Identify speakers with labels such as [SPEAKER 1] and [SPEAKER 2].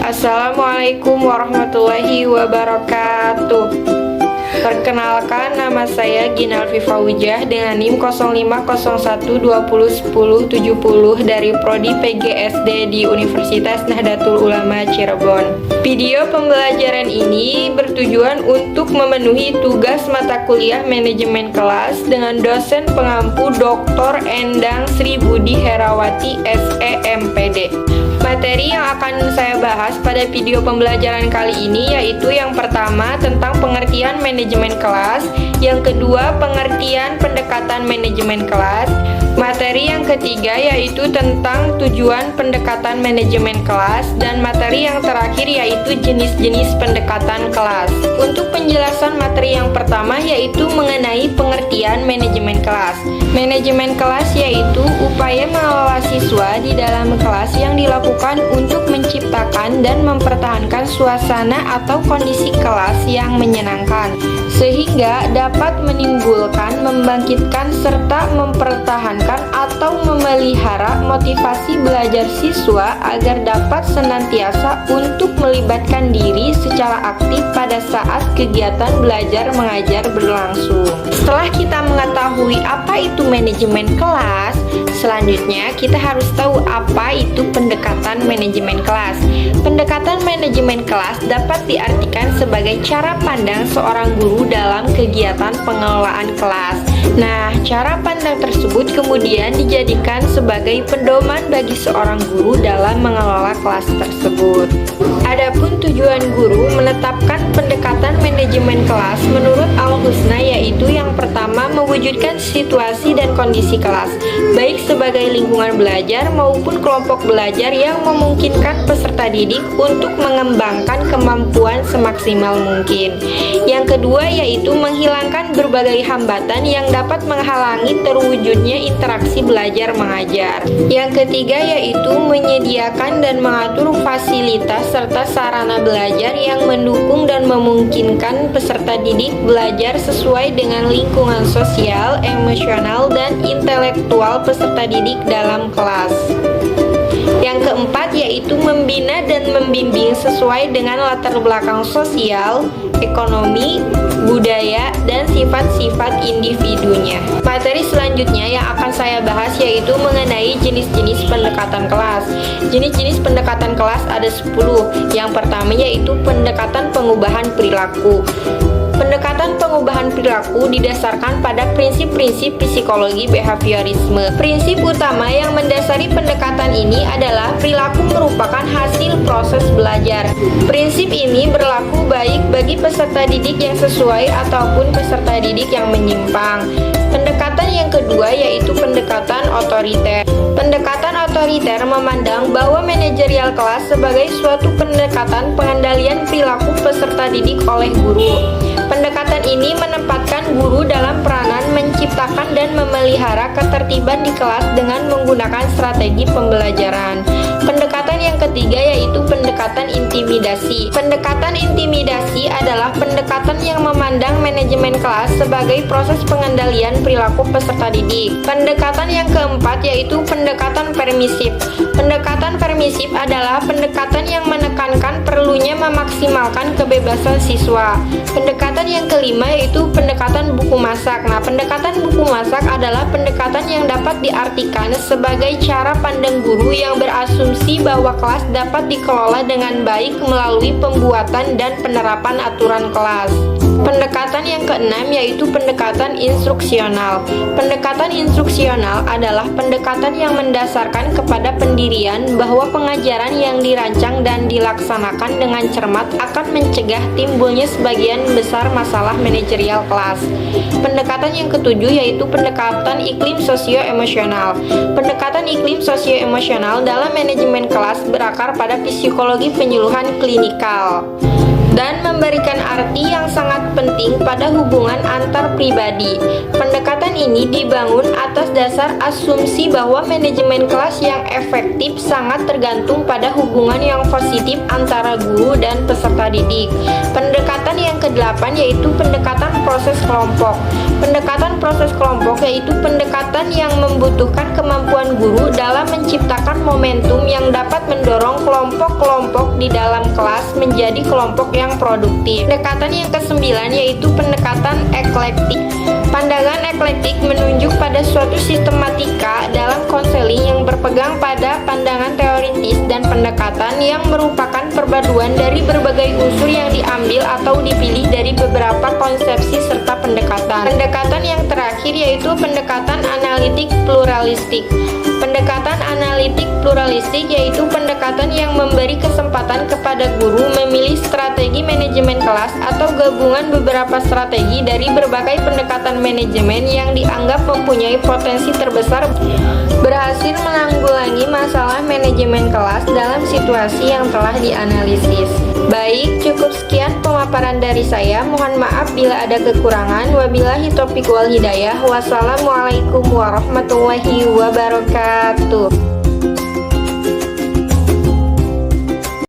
[SPEAKER 1] Assalamualaikum warahmatullahi wabarakatuh. Perkenalkan, nama saya Gina Alfifa Wijah dengan NIM 0501201070 dari Prodi PGSD di Universitas Nahdlatul Ulama Cirebon. Video pembelajaran ini bertujuan untuk memenuhi tugas mata kuliah manajemen kelas dengan dosen pengampu Dr. Endang Sri Budi Herawati SEMPD. Materi yang akan saya bahas pada video pembelajaran kali ini yaitu yang pertama tentang pengertian manajemen kelas, yang kedua pengertian pendekatan manajemen kelas, materi yang ketiga yaitu tentang tujuan pendekatan manajemen kelas, dan materi yang terakhir yaitu jenis-jenis pendekatan kelas. Untuk penjelasan materi yang pertama yaitu mengenai pengertian manajemen kelas. Manajemen kelas yaitu upaya mengelola siswa di dalam kelas yang dilakukan untuk menciptakan dan mempertahankan suasana atau kondisi kelas yang menyenangkan, sehingga dapat menimbulkan, membangkitkan, serta mempertahankan atau memelihara motivasi belajar siswa agar dapat senantiasa untuk melibatkan diri secara aktif pada saat kegiatan belajar mengajar berlangsung. Setelah kita mengetahui apa itu manajemen kelas, selanjutnya kita harus tahu apa itu pendekatan manajemen kelas. Pendekatan manajemen kelas dapat diartikan sebagai cara pandang seorang guru dalam kegiatan pengelolaan kelas. Nah, cara pandang tersebut kemudian dijadikan sebagai pedoman bagi seorang guru dalam mengelola kelas tersebut. Adapun tujuan guru menetapkan pendekatan manajemen kelas menurut Al-Husna yaitu yang pertama mewujudkan situasi dan kondisi kelas, baik sebagai lingkungan belajar maupun kelompok belajar yang memungkinkan peserta didik untuk mengembangkan kemampuan semaksimal mungkin. Yang kedua yaitu menghilangkan berbagai hambatan yang dapat menghalangi terwujudnya interaksi belajar mengajar. Yang ketiga yaitu menyediakan dan mengatur fasilitas serta sarana belajar yang mendukung dan memungkinkan peserta didik belajar sesuai dengan lingkungan sosial, emosional, dan intelektual peserta didik dalam kelas. Yang keempat yaitu membina dan membimbing sesuai dengan latar belakang sosial, ekonomi, budaya, dan sifat-sifat individunya. Materi selanjutnya yang akan saya bahas yaitu mengenai jenis-jenis pendekatan kelas. Jenis-jenis pendekatan kelas ada 10. Yang pertama yaitu pendekatan pengubahan perilaku. Pendekatan pengubahan perilaku didasarkan pada prinsip-prinsip psikologi behaviorisme. Prinsip utama yang mendasari pendekatan ini adalah perilaku merupakan hasil proses belajar. Prinsip ini berlaku baik bagi peserta didik yang sesuai ataupun peserta didik yang menyimpang. Pendekatan yang kedua yaitu pendekatan otoriter. Pendekatan otoriter memandang bahwa manajerial kelas sebagai suatu pendekatan pengendalian perilaku peserta didik oleh guru. Pendekatan ini menempatkan guru dalam peranan menciptakan dan memelihara ketertiban di kelas dengan menggunakan strategi pembelajaran. Pendekatan yang ketiga yaitu pendekatan intimidasi. Pendekatan intimidasi adalah pendekatan yang memandang manajemen kelas sebagai proses pengendalian perilaku peserta didik. Pendekatan yang keempat yaitu pendekatan permisif. Pendekatan permisif adalah pendekatan yang menekankan perlunya memaksimalkan kebebasan siswa. Pendekatan yang kelima yaitu pendekatan buku masak. Nah, pendekatan buku masak adalah pendekatan yang dapat diartikan sebagai cara pandang guru yang berasumsi bahwa kelas dapat dikelola dengan baik melalui pembuatan dan penerapan aturan kelas. Pendekatan yang keenam yaitu pendekatan instruksional. Pendekatan instruksional adalah pendekatan yang mendasarkan kepada pendirian bahwa pengajaran yang dirancang dan dilaksanakan dengan cermat akan mencegah timbulnya sebagian besar masalah manajerial kelas. Pendekatan yang ketujuh yaitu pendekatan iklim sosio-emosional. Pendekatan iklim sosio-emosional dalam manajemen kelas berakar pada psikologi penyuluhan klinikal. dan memberikan arti yang sangat penting pada hubungan antar pribadi. Pendekatan ini dibangun atas dasar asumsi bahwa manajemen kelas yang efektif sangat tergantung pada hubungan yang positif antara guru dan peserta didik. Pendekatan yang kedelapan yaitu pendekatan proses kelompok. Pendekatan proses kelompok yaitu pendekatan yang membutuhkan kemampuan guru dalam menciptakan momentum yang dapat mendorong kelompok-kelompok di dalam kelas menjadi kelompok yang produktif. Pendekatan yang kesembilan yaitu pendekatan eklektik. Pandangan eklektik menunjuk pada suatu sistematika dalam konseling yang berpegang pada pandangan teoritis dan pendekatan yang merupakan perpaduan dari berbagai unsur yang diambil atau dipilih dari beberapa konsepsi serta pendekatan. Pendekatan yang terakhir yaitu pendekatan analitik pluralistik. Pendekatan analitik pluralistik yaitu pendekatan yang memberi kesempatan kepada guru memilih strategi manajemen kelas atau gabungan beberapa strategi dari berbagai pendekatan manajemen yang dianggap mempunyai potensi terbesar berhasil menanggulangi masalah manajemen kelas dalam situasi yang telah dianalisis. Baik, cukup sekian pemaparan dari saya. Mohon maaf bila ada kekurangan. Wabillahi taufiq wal hidayah. Wassalamualaikum warahmatullahi wabarakatuh.